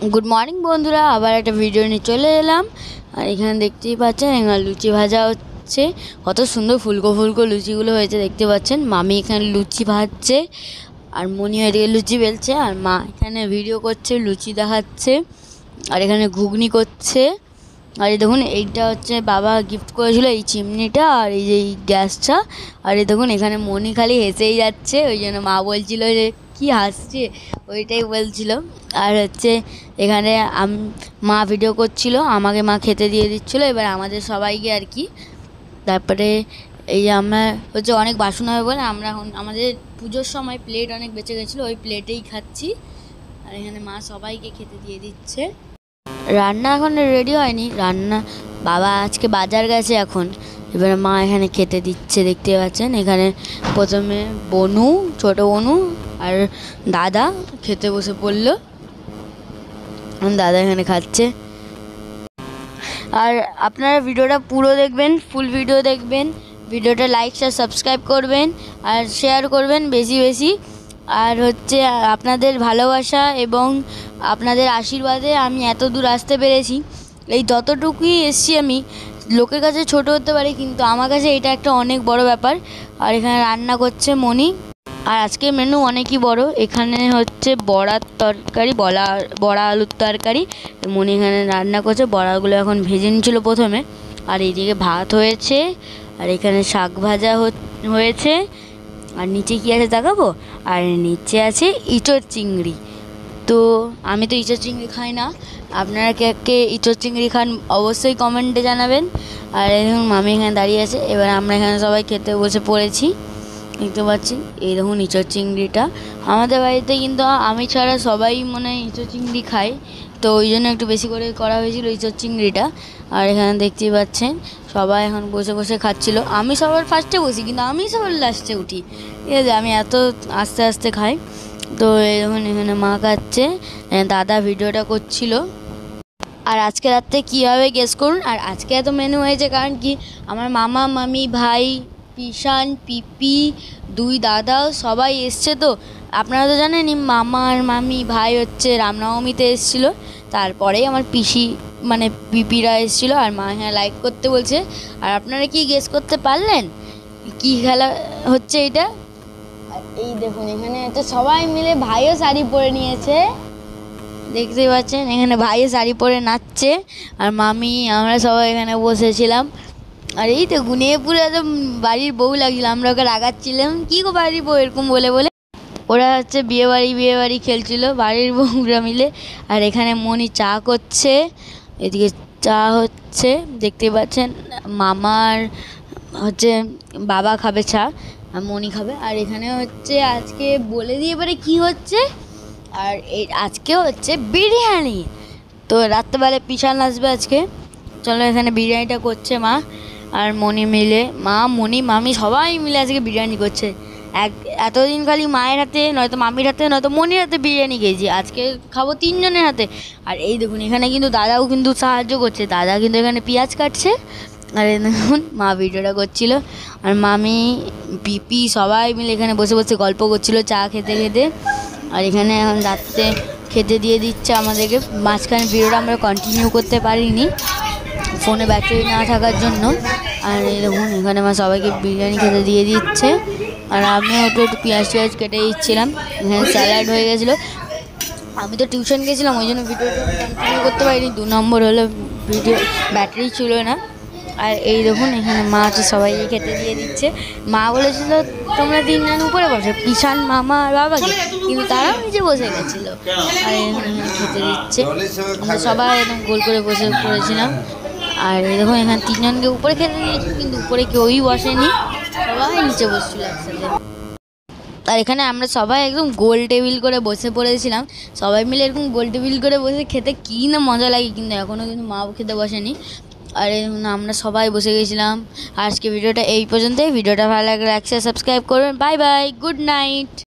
Good morning বন্ধুরা, আবার একটা ভিডিও নিয়ে চলে এলাম। আর এখানে দেখতেই পাচ্ছেন এখানে লুচি ভাজা হচ্ছে। কত সুন্দর ফুলকো ফুলকো লুচিগুলো হয়েছে দেখতে পাচ্ছেন। মামি এখানে লুচি ভাজছে আর মনি এদিকে লুচি বেলছে, আর মা এখানে ভিডিও করছে, লুচি দেখাচ্ছে আর এখানে ঘুগনি করছে। আর এই দেখুন এইটা হচ্ছে বাবা গিফট করেছিল, এই চিমনিটা আর এই যে এই গ্যাসটা। আর এই দেখুন এখানে মনি খালি হেসেই যাচ্ছে, ওই জন্য মা বলছিল যে কি হাসছে ওইটাই বলছিল। আর হচ্ছে এখানে মা ভিডিও করছিল, আমাকে মা খেতে দিয়ে দিচ্ছিলো, এবার আমাদের সবাইকে আর কি। তারপরে এই যে আমরা হচ্ছে অনেক বাসন হবে বলে আমরা এখন আমাদের পুজোর সময় প্লেট অনেক বেঁচে গেছিলো, ওই প্লেটেই খাচ্ছি। আর এখানে মা সবাইকে খেতে দিয়ে দিচ্ছে। রান্না এখন রেডি হয়নি, রান্না বাবা আজকে বাজার গেছে এখন। এবারে মা এখানে খেতে দিচ্ছে দেখতে পাচ্ছেন। এখানে প্রথমে বনু, ছোটো বনু আর দাদা খেতে বসে পড়লো। দাদা এখানে খাচ্ছে। আর আপনারা ভিডিওটা পুরো দেখবেন, ফুল ভিডিও দেখবেন, ভিডিওটা লাইক শেয়ার সাবস্ক্রাইব করবেন আর শেয়ার করবেন বেশি বেশি। আর হচ্ছে আপনাদের ভালোবাসা এবং আপনাদের আশীর্বাদে আমি এত দূর আসতে পেরেছি। এই যতটুকুই এসছি আমি, লোকের কাছে ছোট হতে পারি কিন্তু আমার কাছে এটা একটা অনেক বড় ব্যাপার। আর এখানে রান্না করছে মনি। আর আজকে মেনু অনেকই বড়, এখানে হচ্ছে বড়ার তরকারি, বড়া আলুর তরকারি। মনি এখানে রান্না করছে, বড়াগুলো এখন ভেজে নিচ্ছিল প্রথমে। আর এইদিকে ভাত হয়েছে, আর এখানে শাক ভাজা হয়েছে। আর নিচে কী আছে দেখাবো, আর নিচে আছে ইঁচড় চিংড়ি। তো আমি তো ইঁচড় চিংড়ি খাই না, আপনারা কে কে ইঁচড় চিংড়ি খান অবশ্যই কমেন্টে জানাবেন। আর এখন মামি এখানে দাঁড়িয়ে আছে, এবার আমরা এখানে সবাই খেতে বসে পড়েছি দেখতে পাচ্ছি। এই দেখুন ইঁচড় চিংড়িটা, আমাদের বাড়িতে কিন্তু আমি ছাড়া সবাই মনে হয় ইঁচড় চিংড়ি খায়, তো ওই জন্য একটু বেশি করে করা হয়েছিল ইঁচড় চিংড়িটা। আর এখানে দেখতেই পাচ্ছেন সবাই এখন বসে বসে খাচ্ছিল। আমি সবার ফার্স্টে বসি কিন্তু আমি সবার লাস্টে উঠি, ঠিক আছে, আমি এত আস্তে আস্তে খাই। তো এখন এখানে মা খাচ্ছে, দাদা ভিডিওটা করছিল। আর আজকে রাত্রে কী হবে গেস করুন। আর আজকে এত মেনু হয়েছে কারণ কি, আমার মামা মামি ভাই পিসান পিপি দুই দাদাও সবাই এসছে। তো আপনারা তো জানেনই মামা আর মামি ভাই হচ্ছে রামনবমীতে এসেছিলো, তারপরেই আমার পিসি মানে পিপিরা এসেছিলো। আর মা হ্যাঁ লাইক করতে বলছে। আর আপনারা কি গেস করতে পারলেন কি খেলা হচ্ছে এটা? আর এই দেখুন এখানে হচ্ছে সবাই মিলে, ভাইও শাড়ি পরে নিয়েছে দেখতে পাচ্ছেন, এখানে ভাইও শাড়ি পরে নাচছে। আর মামি আমরা সবাই এখানে বসেছিলাম। আর এই তো গুনিয়ে পুরো একদম বাড়ির বউ লাগছিল, আমরা ওকে রাগাচ্ছিলাম কী গো বাড়ির বউ এরকম বলে বলে। ওরা হচ্ছে বিয়ে বাড়ি খেলছিল বাড়ির বউরা মিলে। আর এখানে মনি চা করছে, এদিকে চা হচ্ছে দেখতে পাচ্ছেন। মামার হচ্ছে বাবা খাবে চা আর মনি খাবে। আর এখানে হচ্ছে আজকে বলে দিয়ে এবারে কী হচ্ছে, আর আজকে হচ্ছে বিরিয়ানি। তো রাত্রেবেলায় পিসান আসবে আজকে, চলো এখানে বিরিয়ানিটা করছে মা আর মনি মিলে। মা মনি মামি সবাই মিলে আজকে বিরিয়ানি করছে। এতদিন খালি মায়ের হাতে নয়তো মামির হাতে নয়তো মনির হাতে বিরিয়ানি খেয়েছি, আজকে খাবো তিনজনের হাতে। আর এই দেখুন এখানে কিন্তু দাদাও কিন্তু সাহায্য করছে, দাদা কিন্তু এখানে পেঁয়াজ কাটছে। আর দেখুন মা ভিডিওটা করছিল, আর মামি পিপি সবাই মিলে এখানে বসে বসে গল্প করছিলো চা খেতে খেতে। আর এখানে এখন রাত্রে খেতে দিয়ে দিচ্ছে আমাদেরকে। মাঝখানে ভিডিওটা আমরা কন্টিনিউ করতে পারিনি ফোনে ব্যাটারি না থাকার জন্য। আর দেখুন এখানে মা সবাইকে বিরিয়ানি খেতে দিয়ে দিচ্ছে, আর আমিও একটু পেঁয়াজ কেটে দিচ্ছিলাম। এখানে স্যালাড হয়ে গেছিলো। আমি তো টিউশন গেছিলাম ওই জন্য ভিডিওটা কন্টিনিউ করতে পারিনি। 2 নম্বর হলো ভিডিও ব্যাটারি ছিল না। আর এই দেখুন এখানে মা আছে সবাইকে খেতে দিয়ে দিচ্ছে। মা বলেছিল তোমরা 3 জন উপরে বসে, পিসান মামা আর বাবাকে, কিন্তু তারাও নিচে বসে গেছিলো। আর এখানে খেতে দিচ্ছে, আমরা সবাই একদম গোল করে বসে পড়েছিলাম। আর এই দেখুন এখানে 3 জনকে উপরে খেতে দিয়েছি কিন্তু উপরে কেউই বসেনি, সবাই নিচে বসছিল একসাথে। আর এখানে আমরা সবাই একদম গোল টেবিল করে বসে পড়েছিলাম, সবাই মিলে এরকম গোল টেবিল করে বসে খেতে কী না মজা লাগে। কিন্তু এখনও কিন্তু মা খেতে বসেনি। আর আমরা সবাই বসে গেছিলাম। আজকে ভিডিওটা এই পর্যন্তই। ভিডিওটা ভালো লাগলে লাইক শেয়ার সাবস্ক্রাইব করবেন। Bye bye, good night.